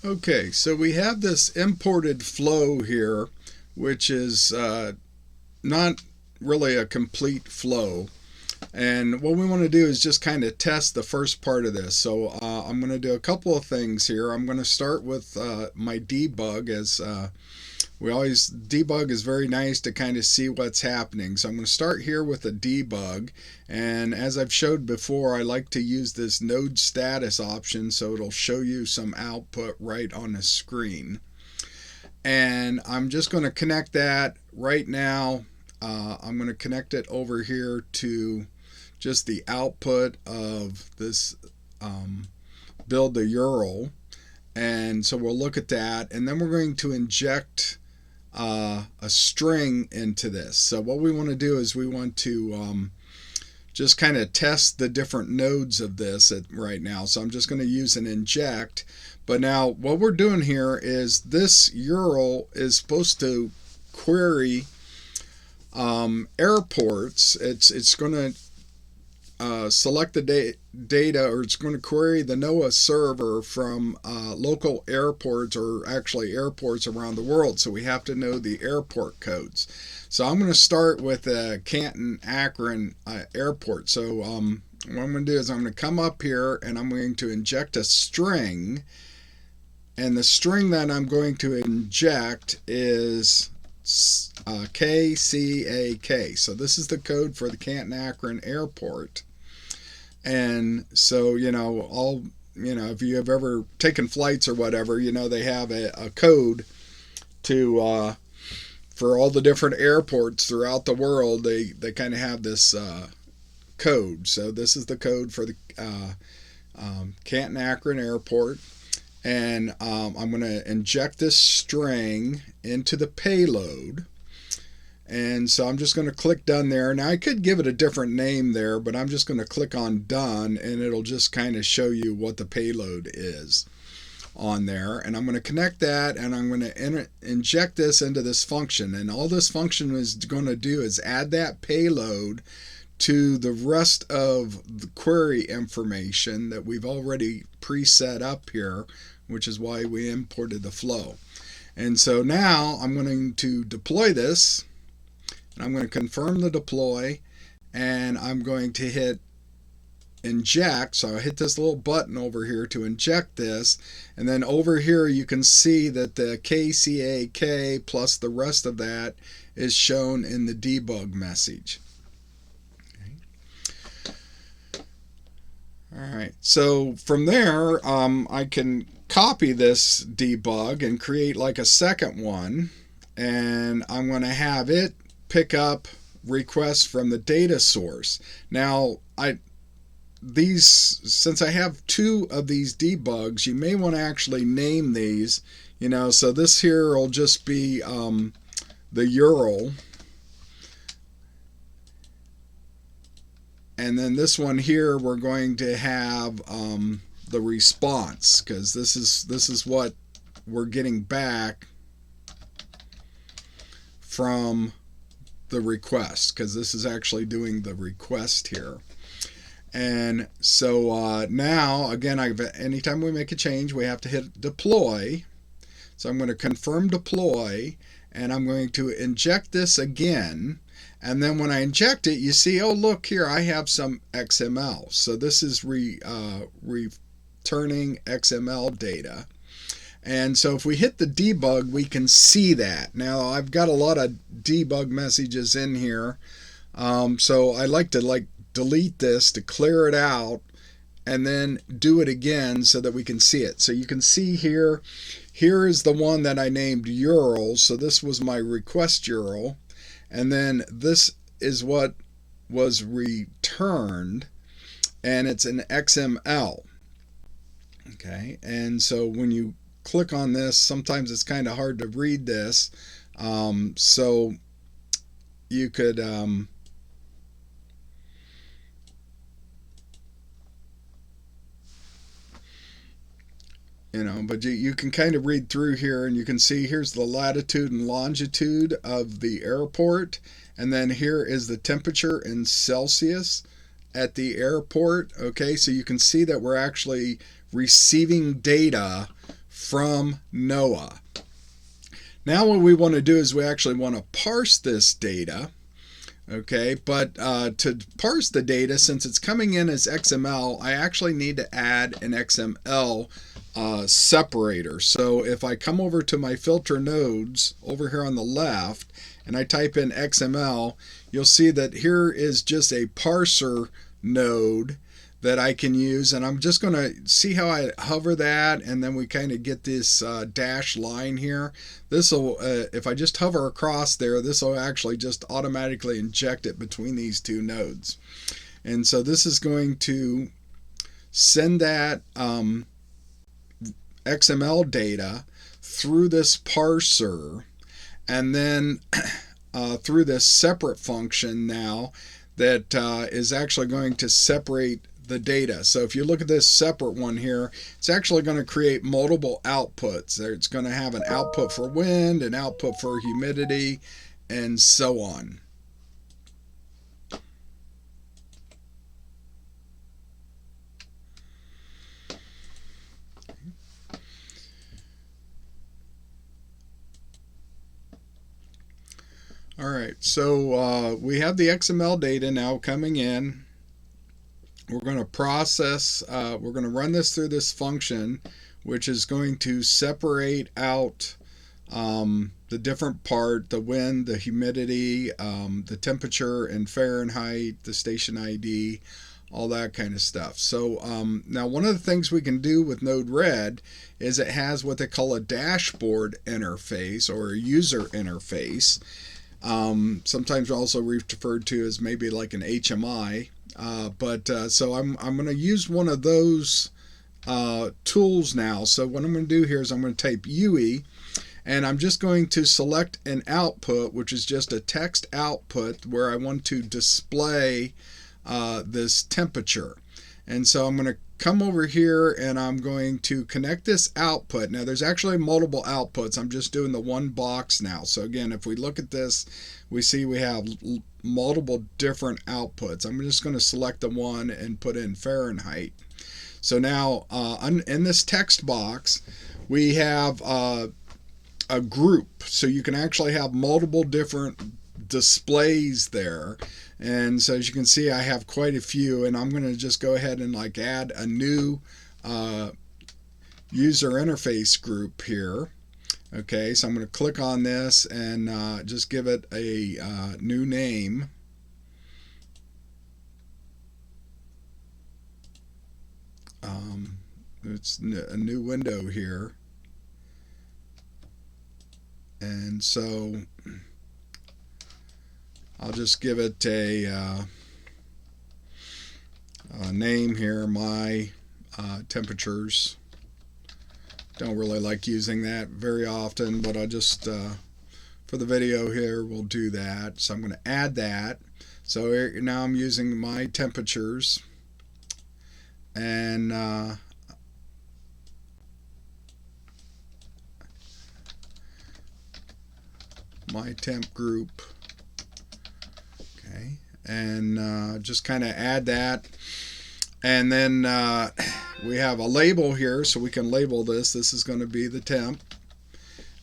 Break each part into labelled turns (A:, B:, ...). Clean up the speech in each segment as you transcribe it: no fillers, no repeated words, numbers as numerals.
A: Okay, so we have this imported flow here, which is not really a complete flow. And what we want to do is just kind of test the first part of this. So I'm going to do a couple of things here. I'm going to start with my debug, as we always, debug is very nice to kind of see what's happening. So I'm going to start here with a debug. And as I've showed before, I like to use this node status option so it'll show you some output right on the screen. And I'm just going to connect that right now. I'm going to connect it over here to just the output of this build the URL. And so we'll look at that, and then we're going to inject a string into this. So what we want to do is we want to just kind of test the different nodes of this right now. So I'm just going to use an inject. But now what we're doing here is this URL is supposed to query airports. It's going to select the data, or it's going to query the NOAA server from local airports, or actually airports around the world. So we have to know the airport codes. So I'm going to start with Canton Akron airport. So what I'm going to do is I'm going to come up here and I'm going to inject a string. And the string that I'm going to inject is KCAK. So this is the code for the Canton Akron airport. And so, if you have ever taken flights or whatever, they have a code to for all the different airports throughout the world. They kind of have this code. So this is the code for the Canton Akron airport. And I'm going to inject this string into the payload. And so I'm just going to click done there. Now I could give it a different name there, but I'm just going to click on done, and it'll just kind of show you what the payload is on there. And I'm going to connect that, and I'm going to inject this into this function. And all this function is going to do is add that payload to the rest of the query information that we've already preset up here, which is why we imported the flow. And so now I'm going to deploy this, and I'm going to confirm the deploy, and I'm going to hit inject. So I hit this little button over here to inject this, and then over here you can see that the KCAK plus the rest of that is shown in the debug message. Alright, so from there I can copy this debug and create like a second one, and I'm going to have it pick up requests from the data source. Now since I have two of these debugs, you may want to actually name these, so this here will just be the URL. And then this one here, we're going to have the response, because this is what we're getting back from the request, because this is actually doing the request here. And so now, again, anytime we make a change, we have to hit deploy. So I'm going to confirm deploy, and I'm going to inject this again. And then when I inject it, you see, oh, look here, I have some XML. So this is returning XML data. And so if we hit the debug, we can see that. Now, I've got a lot of debug messages in here. So I like to delete this to clear it out, and then do it again so that we can see it. So you can see here is the one that I named URL. So this was my request URL. And then this is what was returned, and it's an XML. Okay, and so when you click on this, sometimes it's kind of hard to read this. So you could but you can kind of read through here, and you can see here's the latitude and longitude of the airport, and then here is the temperature in Celsius at the airport. Okay, so you can see that we're actually receiving data from NOAA. Now what we want to do is we actually want to parse this data. Okay, but to parse the data, since it's coming in as XML, I actually need to add an XML separator. So if I come over to my filter nodes over here on the left and I type in XML, you'll see that here is just a parser node that I can use, and I'm just going to see how I hover that, and then we kind of get this dash line here. This will, if I just hover across there, this will actually just automatically inject it between these two nodes. And so this is going to send that XML data through this parser, and then through this separate function now that is actually going to separate the data. So if you look at this separate one here, it's actually going to create multiple outputs. It's going to have an output for wind, an output for humidity, and so on. All right, so we have the XML data now coming in. We're going to process, we're going to run this through this function, which is going to separate out the different part, the wind, the humidity, the temperature in Fahrenheit, the station ID, all that kind of stuff. So now one of the things we can do with Node-RED is it has what they call a dashboard interface or a user interface. Sometimes also referred to as maybe like an HMI. So I'm going to use one of those tools now. So what I'm going to do here is I'm going to type UE, and I'm just going to select an output, which is just a text output where I want to display this temperature. And so I'm going to come over here and I'm going to connect this output. Now there's actually multiple outputs. I'm just doing the one box now. So again, if we look at this, we see we have multiple different outputs. I'm just going to select the one and put in Fahrenheit. So now in this text box, we have a group. So you can actually have multiple different displays there. And so as you can see, I have quite a few, and I'm going to just go ahead and like add a new user interface group here. Okay, so I'm going to click on this and just give it a new name. It's a new window here. And so I'll just give it a name here, my temperatures. Don't really like using that very often, but I just, for the video here, we'll do that. So I'm going to add that. So here, now I'm using my temperatures, and my temp group. Okay, and just kind of add that, and then we have a label here, so we can label this. This is going to be the temp,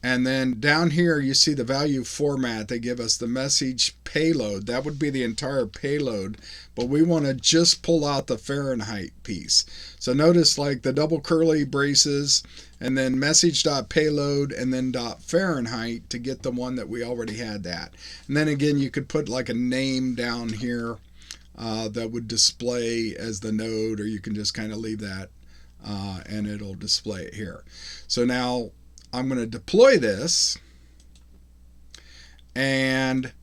A: and then down here you see the value format. They give us the message payload. That would be the entire payload, but we want to just pull out the Fahrenheit piece. So notice like the double curly braces, and then message.payload, and then .Fahrenheit to get the one that we already had that. And then again, you could put like a name down here that would display as the node, or you can just kind of leave that and it'll display it here. So now I'm going to deploy this, and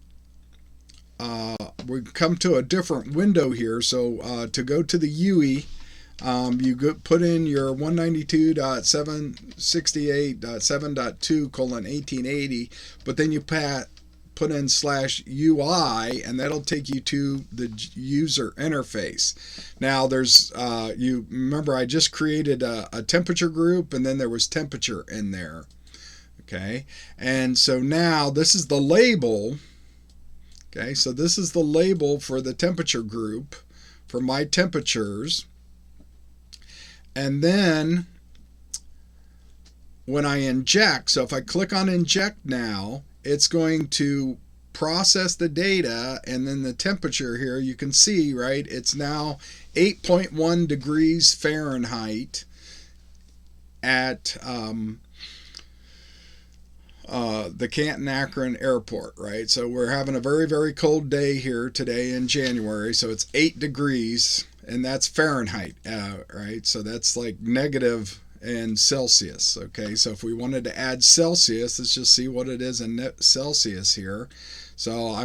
A: we come to a different window here. So to go to the UE, you put in your 192.768.7.2:1880, but then you put in /UI, and that'll take you to the user interface. Now there's, you remember I just created a temperature group, and then there was temperature in there. Okay, and so now this is the label. Okay, so this is the label for the temperature group for my temperatures. And then when I inject, so if I click on inject now, it's going to process the data, and then the temperature here, you can see, right, it's now 8.1 degrees Fahrenheit at the Canton-Akron airport, right? So we're having a very, very cold day here today in January, so it's 8 degrees, and that's Fahrenheit, right? So that's like negative in Celsius. Okay, so if we wanted to add Celsius, let's just see what it is in Celsius here. So I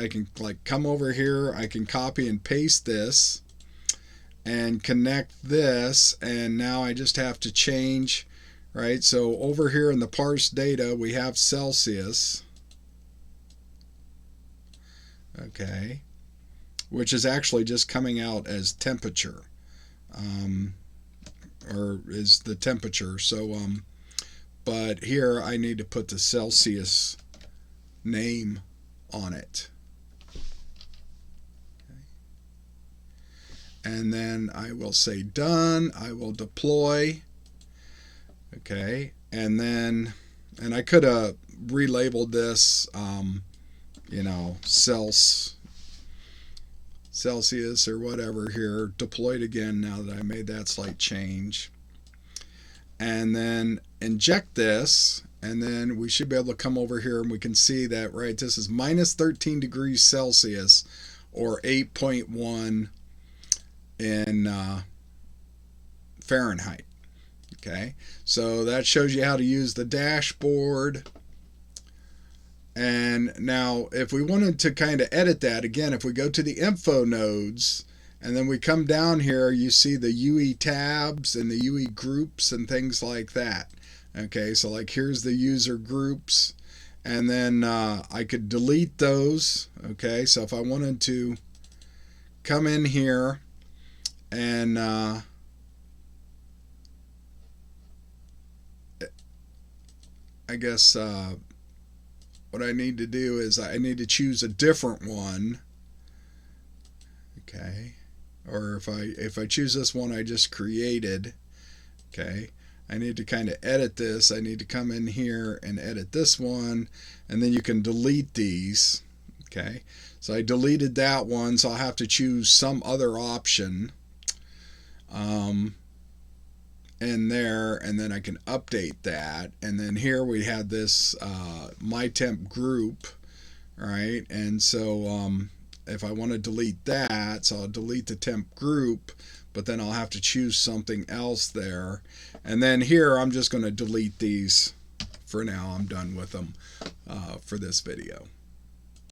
A: can like come over here, I can copy and paste this and connect this, and now I just have to change, right? So over here in the parse data we have Celsius, okay, which is actually just coming out as temperature, or is the temperature. So but here I need to put the Celsius name on it. Okay. And then I will say done. I will deploy. Okay, and then, and I could have relabeled this, you know, Celsius or whatever here, deployed again now that I made that slight change. And then inject this, and then we should be able to come over here and we can see that, right, this is minus 13 degrees Celsius or 8.1 in Fahrenheit. Okay, so that shows you how to use the dashboard. And now if we wanted to kind of edit that, again, if we go to the info nodes and then we come down here, you see the UE tabs and the UE groups and things like that. Okay, so like here's the user groups, and then I could delete those. Okay, so if I wanted to come in here and I guess what I need to do is I need to choose a different one. Okay, or if I choose this one I just created, okay, I need to kind of edit this. I need to come in here and edit this one, and then you can delete these. Okay, so I deleted that one, so I'll have to choose some other option in there, and then I can update that. And then here we had this my temp group, right? And so if I want to delete that, so I'll delete the temp group, but then I'll have to choose something else there. And then here I'm just going to delete these for now. I'm done with them for this video.